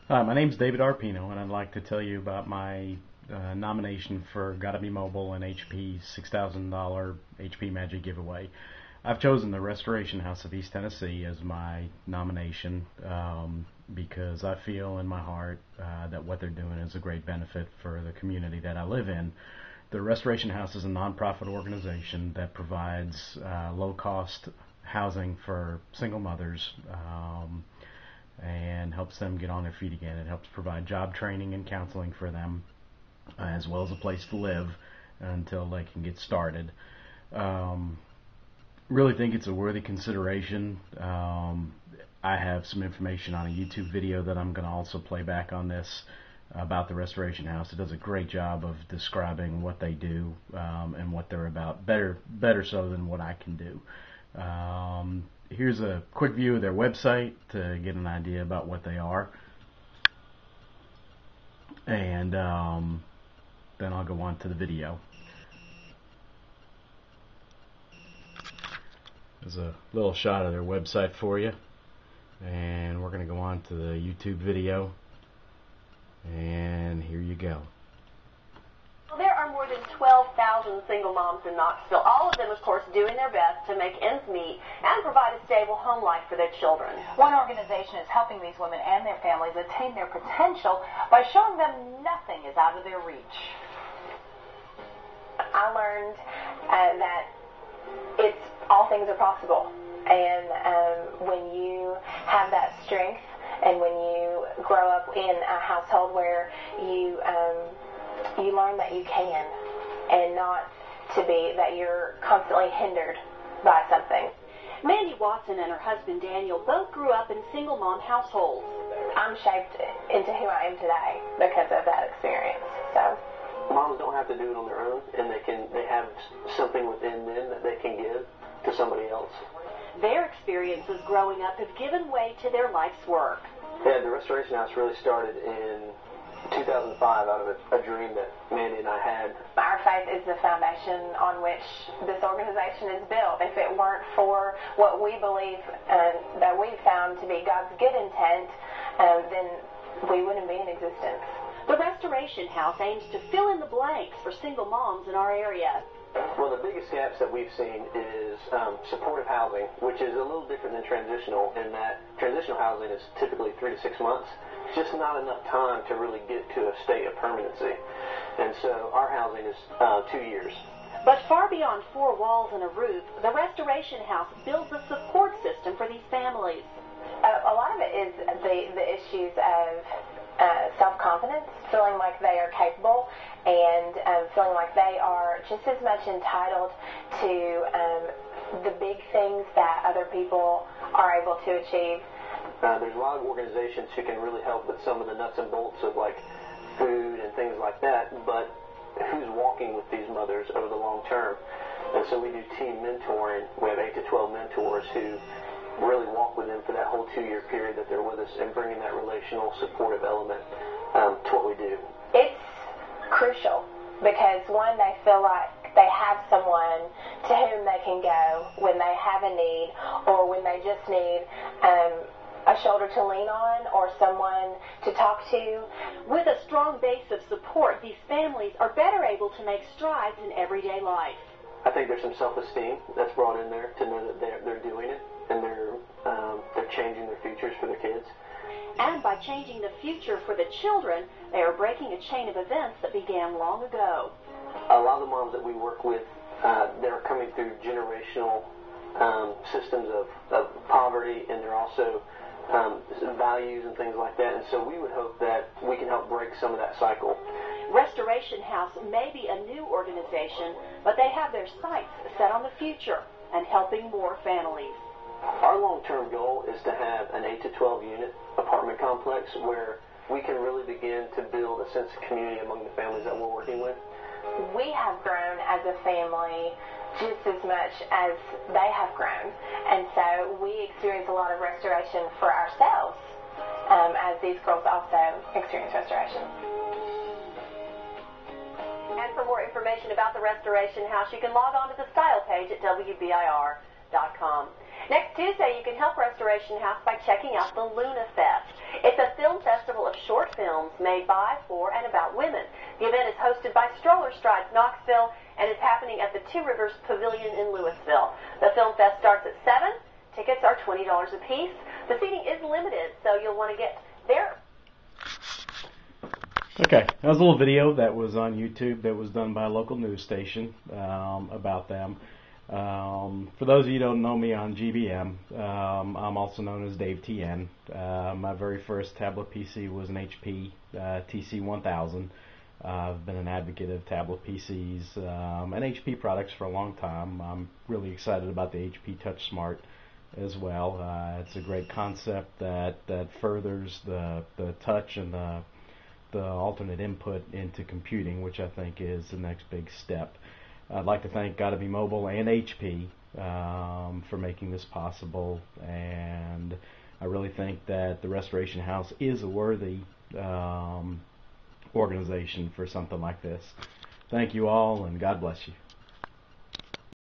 Hi, my name's David Arpino, and I'd like to tell you about my nomination for Gotta Be Mobile and HP's $6,000 HP Magic giveaway. I've chosen the Restoration House of East Tennessee as my nomination because I feel in my heart that what they're doing is a great benefit for the community that I live in. The Restoration House is a nonprofit organization that provides low-cost housing for single mothers and helps them get on their feet again. It helps provide job training and counseling for them, as well as a place to live until they can get started. Really think it's a worthy consideration. I have some information on a YouTube video that I'm going to also play back on this about the Restoration House. It does a great job of describing what they do and what they're about, better so than what I can do. Here's a quick view of their website to get an idea about what they are, and then I'll go on to the video. There's a little shot of their website for you, and we're going to go on to the YouTube video, and here you go. There are more than 12,000 single moms in Knoxville, all of them, of course, doing their best to make ends meet and provide a stable home life for their children. One organization is helping these women and their families attain their potential by showing them nothing is out of their reach. I learned that all things are possible, and when you have that strength and when you grow up in a household where you learn that you can, and not to be that you're constantly hindered by something. Mandy Watson and her husband Daniel both grew up in single mom households. I'm shaped into who I am today because of that experience. So moms don't have to do it on their own, and they have something within them that they can give to somebody else. Their experiences growing up have given way to their life's work. Yeah, the Restoration House really started in 2005 out of a dream that Mandy and I had. Our faith is the foundation on which this organization is built. If it weren't for what we believe that we've found to be God's good intent, then we wouldn't be in existence. The Restoration House aims to fill in the blanks for single moms in our area. Well, the biggest gaps that we've seen is supportive housing, which is a little different than transitional in that transitional housing is typically 3 to 6 months. Just not enough time to really get to a state of permanency. And so our housing is 2 years. But far beyond 4 walls and a roof, the Restoration House builds a support system for these families. A lot of it is the issues of self-confidence, feeling like they are capable, and feeling like they are just as much entitled to the big things that other people are able to achieve. There's a lot of organizations who can really help with some of the nuts and bolts of like food and things like that, but who's walking with these mothers over the long term? And so we do team mentoring. We have 8 to 12 mentors who really walk with them for that whole 2-year period that they're with us and bringing that relational supportive element to what we do. It's crucial because, one, they feel like they have someone to whom they can go when they have a need or when they just need a shoulder to lean on or someone to talk to. With a strong base of support, these families are better able to make strides in everyday life. I think there's some self-esteem that's brought in there to know that they're doing it and they're changing their futures for their kids. And by changing the future for the children, they are breaking a chain of events that began long ago. A lot of the moms that we work with, they're coming through generational systems of poverty, and they're also values and things like that. And so we would hope that we can help break some of that cycle. Restoration House may be a new organization, but they have their sights set on the future and helping more families. Our long-term goal is to have an 8 to 12 unit apartment complex where we can really begin to build a sense of community among the families that we're working with. We have grown as a family just as much as they have grown, and so we experience a lot of restoration for ourselves as these girls also experience restoration. And for more information about the Restoration House, you can log on to the style page at WBIR.com. Next Tuesday, you can help Restoration House by checking out the Luna Fest. It's a film festival of films made by, for, and about women. The event is hosted by Stroller Strides Knoxville and is happening at the Two Rivers Pavilion in Louisville. The Film Fest starts at 7. Tickets are $20 a piece. The seating is limited, so you'll want to get there. Okay, that was a little video that was on YouTube that was done by a local news station about them. For those of you who don't know me on GBM, I'm also known as Dave TN. My very first tablet PC was an HP TC1000. I've been an advocate of tablet PCs and HP products for a long time. I'm really excited about the HP Touch Smart as well. It's a great concept that furthers the touch and the alternate input into computing, which I think is the next big step. I'd like to thank Gotta Be Mobile and HP for making this possible, and I really think that the Restoration House is a worthy organization for something like this. Thank you all, and God bless you.